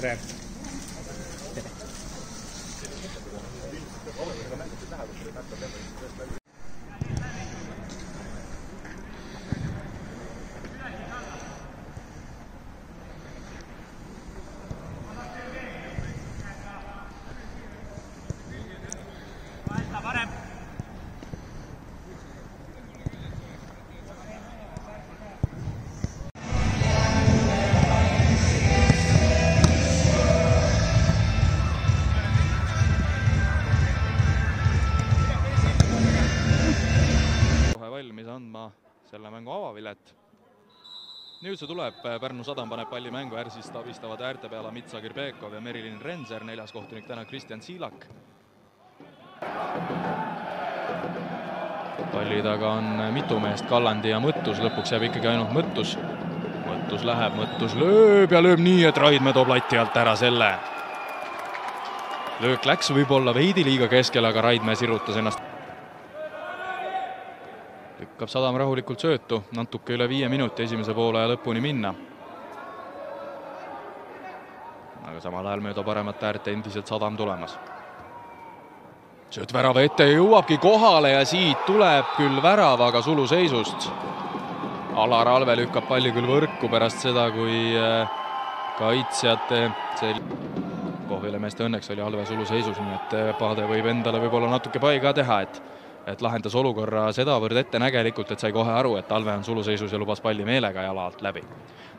tere! Valmis andma selle mängu avavilet. Nüüd see tuleb, Pärnu Sadam paneb palli mängu, Ärsist abistavad äärte peale Mitsa Kirbekov ja Merilin Renzer, 4. kohtunik täna Kristjan Siilak. Palli taga on mitu meest, Kallandi ja Mõttus, lõpuks jääb ikkagi ainult Mõttus. Mõttus läheb, Mõttus lööb ja lööb nii, et Raidmäe toob lati alt ära selle. Löök läks võib-olla veidi liiga keskele, aga Raidmäe sirutas ennast. Lükkab Sadam rahulikult söötu, natuke üle 5 minuti esimese poole ja lõpuni minna. Aga samal ajal mööda paremat äärt endiselt Sadam tulemas. Sööt värava ette ja jõuabki kohale ja siit tuleb küll värav, aga suluseisust. Alar Alve lükkab palli küll võrku pärast seda, kui kaitsjate Kohvile meeste õnneks oli Alve suluseisus, nii et Paade võib endale võib-olla natuke paiga teha, et lahendas olukorra sedavõrd ettenägelikult, et sai kohe aru, et Alve on suluseisus ja lubas palli meelega jala alt läbi.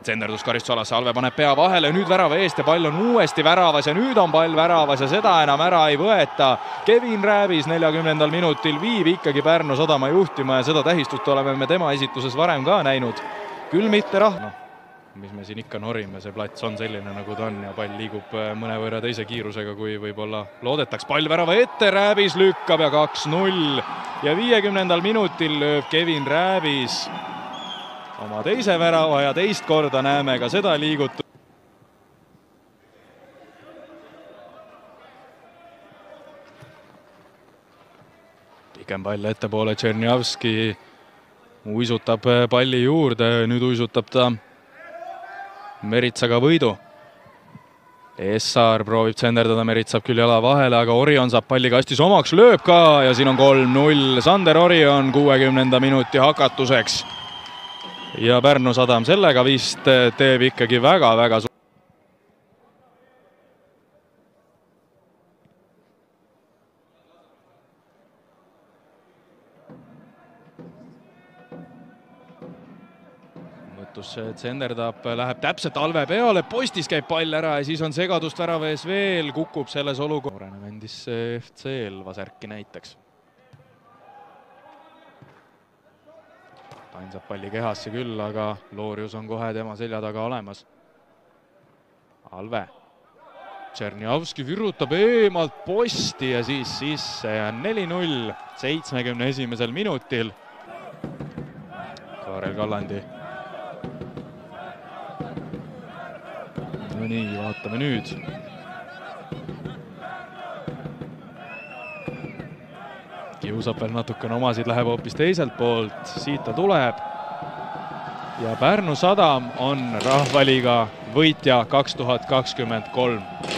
Tsenderdus karistusalasse, Alve paneb pea vahele, nüüd värava eest ja pall on uuesti väravas ja nüüd on pall väravas ja seda enam ära ei võeta. Kevin Rääbis 40. minutil viib ikkagi Pärnu Sadama juhtima ja seda tähistust oleme me tema esituses varem ka näinud. Küll mitte mis me siin ikka norime, see plats on selline nagu ta on ja pall liigub mõnevõrra teise kiirusega, kui võib-olla loodetaks. Pall värava ette, Rääbis lükkab ja 2-0 ja 50. minutil lööb Kevin Rääbis oma teise värava ja teist korda näeme ka seda liigutust. Pikem pall ettepoole, Tšernjavski uisutab palli juurde, nüüd uisutab ta Meritsaga võidu. Essaar proovib tsenderdada, Merits saab küll jala vahele, aga Orion saab palli kastis omaks, lööb ka ja siin on 3-0. Sander Orion 60. minuti hakatuseks. Ja Pärnu Sadam sellega vist teeb ikkagi väga-väga tsenderdab, läheb täpselt Alve peale, postis käib pall ära ja siis on segadust värava ees veel, kukub selles olukorras. Noorena endis FC Elva särki näiteks. Tain saab palli kehasse küll, aga Loorius on kohe tema selja taga olemas. Alve. Tšernjavski virutab eemalt posti ja siis sisse ja 4-0 71. minutil. Kaarel Kallandi. No nii, vaatame nüüd. Kiusab veel natukene omasid, läheb hoopis teiselt poolt, siit ta tuleb. Ja Pärnu Sadam on Rahvaliiga võitja 2023.